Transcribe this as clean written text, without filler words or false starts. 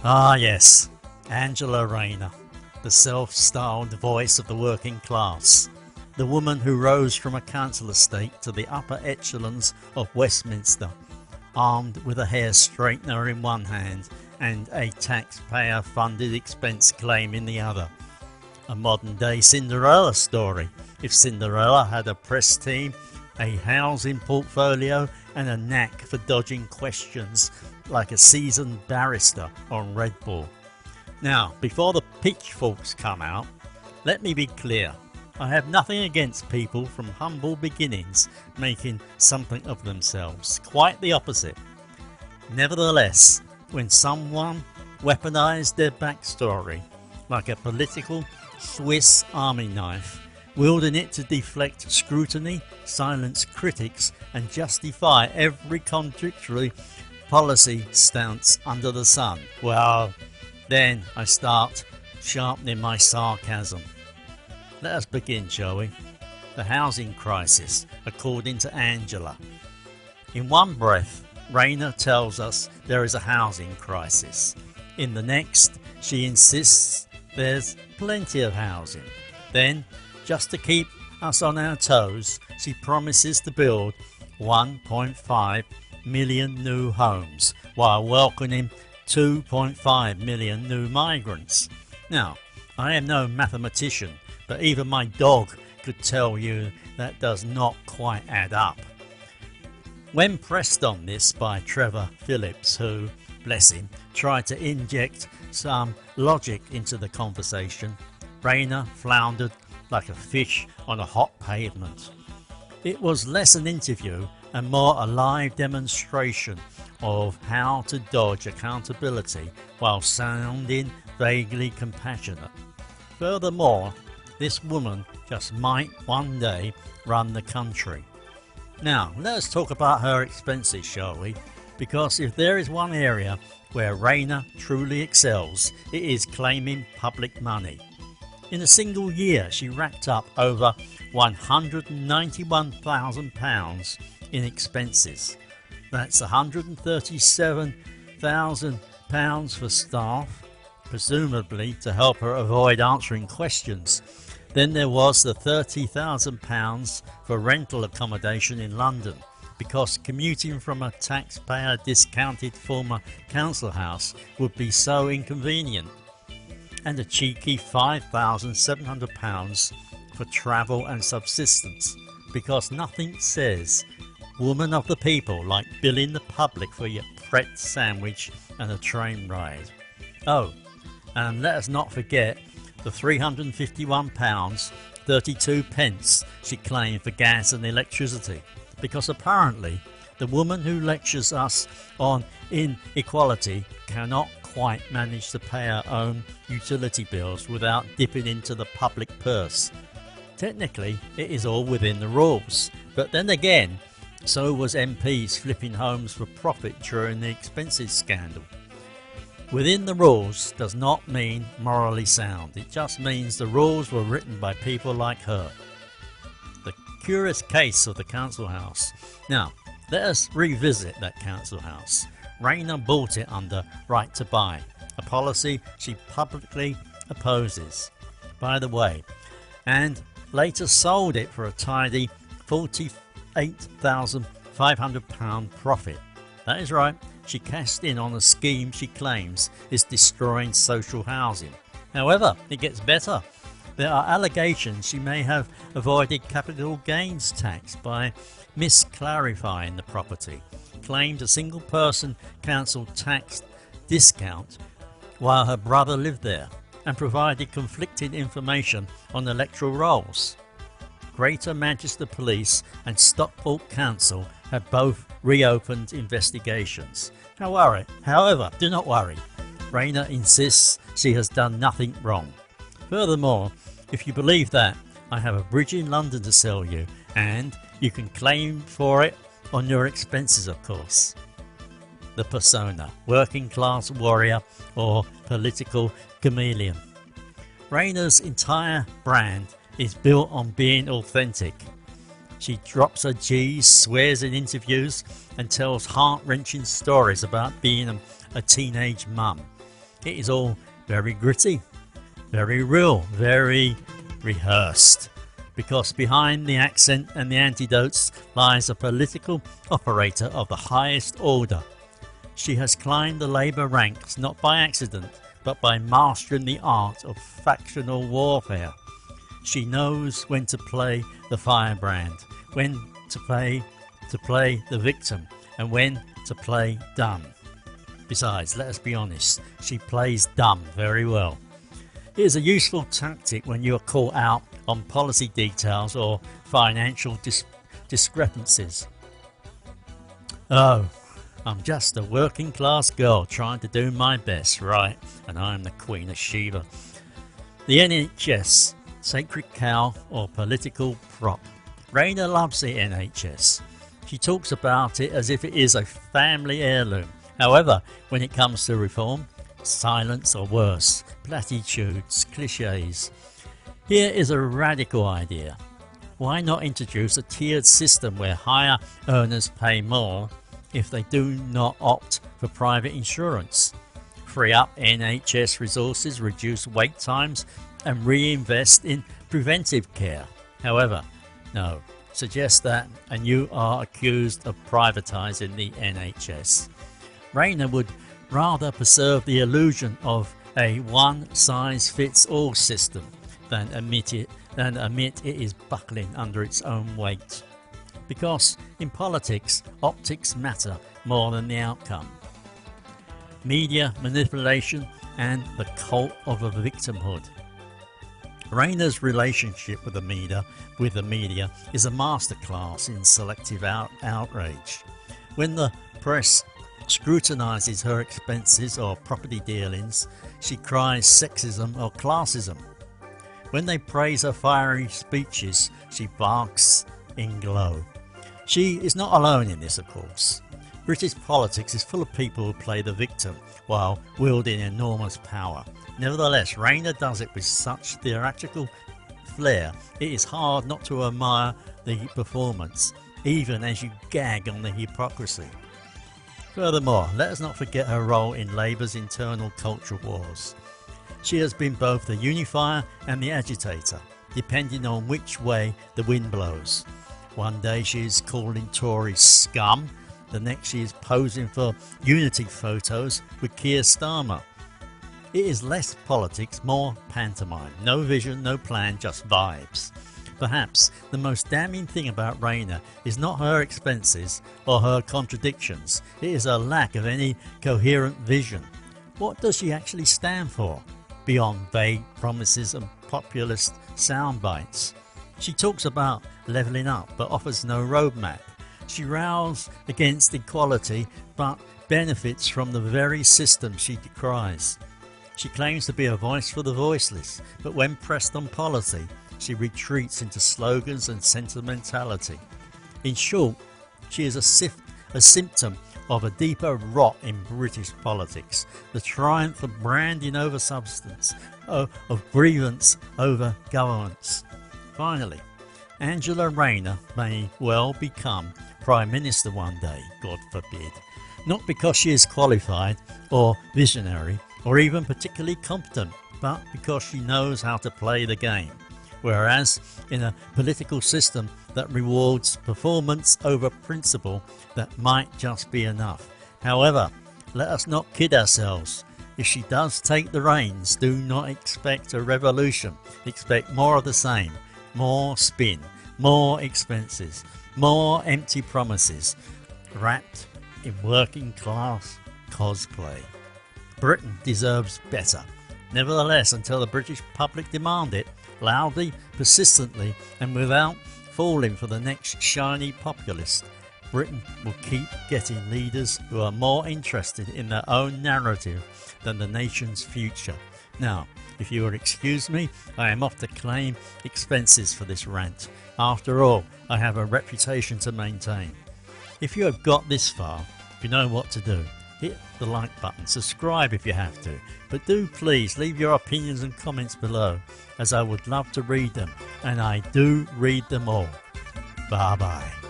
Ah yes, Angela Rayner, the self-styled voice of the working class, the woman who rose from a council estate to the upper echelons of Westminster, armed with a hair straightener in one hand and a taxpayer-funded expense claim in the other. A modern-day Cinderella story, if Cinderella had a press team, a housing portfolio and a knack for dodging questions like a seasoned barrister on Red Bull. Now, before the pitchforks come out, let me be clear. I have nothing against people from humble beginnings making something of themselves. Quite the opposite. Nevertheless, when someone weaponized their backstory like a political Swiss army knife, wielding it to deflect scrutiny, silence critics and justify every contradictory policy stance under the sun, well, then I start sharpening my sarcasm. Let us begin, shall we? The housing crisis, according to Angela. In one breath, Rayner tells us there is a housing crisis. In the next, she insists there's plenty of housing. Then, just to keep us on our toes, she promises to build 1.5 million new homes while welcoming 2.5 million new migrants. Now, I am no mathematician, but even my dog could tell you that does not quite add up. When pressed on this by Trevor Phillips, who, bless him, tried to inject some logic into the conversation, Rayner floundered like a fish on a hot pavement. It was less an interview and more a live demonstration of how to dodge accountability while sounding vaguely compassionate. Furthermore, this woman just might one day run the country. Now, let us talk about her expenses, shall we? Because if there is one area where Rayner truly excels, it is claiming public money. In a single year, she racked up over £191,000 in expenses. That's £137,000 for staff, presumably to help her avoid answering questions. Then there was the £30,000 for rental accommodation in London, because commuting from a taxpayer discounted former council house would be so inconvenient, and a cheeky £5,700 for travel and subsistence, because nothing says woman of the people like billing the public for your Pret sandwich and a train ride. Oh, and let us not forget the £351.32 she claimed for gas and electricity, because apparently the woman who lectures us on inequality cannot quite manage to pay her own utility bills without dipping into the public purse. Technically, it is all within the rules, but then again, so was MPs flipping homes for profit during the expenses scandal. Within the rules does not mean morally sound, it just means the rules were written by people like her. The curious case of the council house. Now, let us revisit that council house. Rayner bought it under right to buy, a policy she publicly opposes, by the way, and later sold it for a tidy £48,500 profit. That is right, she cashed in on a scheme she claims is destroying social housing. However, it gets better. There are allegations she may have avoided capital gains tax by misclarifying the property, claimed a single person council tax discount while her brother lived there, and provided conflicting information on electoral rolls. Greater Manchester Police and Stockport Council have both reopened investigations. However, do not worry. Rayner insists she has done nothing wrong. Furthermore, if you believe that, I have a bridge in London to sell you, and you can claim for it on your expenses, of course. The persona, working class warrior or political chameleon. Rayner's entire brand is built on being authentic. She drops her G's, swears in interviews, and tells heart-wrenching stories about being a teenage mum. It is all very gritty, very real, very rehearsed, because behind the accent and the antidotes lies a political operator of the highest order. She has climbed the Labour ranks not by accident, but by mastering the art of factional warfare. She knows when to play the firebrand, when to play the victim, and when to play dumb. Besides, let us be honest, she plays dumb very well. It is a useful tactic when you are caught out on policy details or financial discrepancies. Oh, I'm just a working class girl trying to do my best, right? And I'm the Queen of Sheba. The NHS, sacred cow or political prop. Rayner loves the NHS. She talks about it as if it is a family heirloom. However, when it comes to reform, silence or worse, platitudes, cliches. Here is a radical idea. Why not introduce a tiered system where higher earners pay more if they do not opt for private insurance? Free up NHS resources, reduce wait times and reinvest in preventive care. However, no, suggest that and you are accused of privatising the NHS. Rayner would rather preserve the illusion of a one-size-fits-all system than admit it is buckling under its own weight. Because in politics, optics matter more than the outcome. Media manipulation and the cult of a victimhood. Rayner's relationship with the media is a masterclass in selective outrage. When the press scrutinises her expenses or property dealings, she cries sexism or classism. When they praise her fiery speeches, she barks in glow. She is not alone in this, of course. British politics is full of people who play the victim while wielding enormous power. Nevertheless, Rayner does it with such theatrical flair, it is hard not to admire the performance, even as you gag on the hypocrisy. Furthermore, let us not forget her role in Labour's internal cultural wars. She has been both the unifier and the agitator, depending on which way the wind blows. One day she is calling Tories scum, the next she is posing for unity photos with Keir Starmer. It is less politics, more pantomime. No vision, no plan, just vibes. Perhaps the most damning thing about Rayner is not her expenses or her contradictions. It is her lack of any coherent vision. What does she actually stand for, beyond vague promises and populist sound bites? She talks about levelling up but offers no roadmap. She rails against equality but benefits from the very system she decries. She claims to be a voice for the voiceless, but when pressed on policy, she retreats into slogans and sentimentality. In short, she is a symptom of a deeper rot in British politics, the triumph of branding over substance, of grievance over governance. Finally, Angela Rayner may well become Prime Minister one day, God forbid, not because she is qualified or visionary or even particularly competent, but because she knows how to play the game. Whereas in a political system that rewards performance over principle, that might just be enough. However, let us not kid ourselves. If she does take the reins, do not expect a revolution. Expect more of the same. More spin, more expenses, more empty promises, wrapped in working class cosplay. Britain deserves better. Nevertheless, until the British public demand it, loudly, persistently, and without falling for the next shiny populist, Britain will keep getting leaders who are more interested in their own narrative than the nation's future. Now, if you will excuse me, I am off to claim expenses for this rant. After all, I have a reputation to maintain. If you have got this far, you know what to do. Hit the like button, subscribe if you have to, but do please leave your opinions and comments below, as I would love to read them, and I do read them all. Bye bye.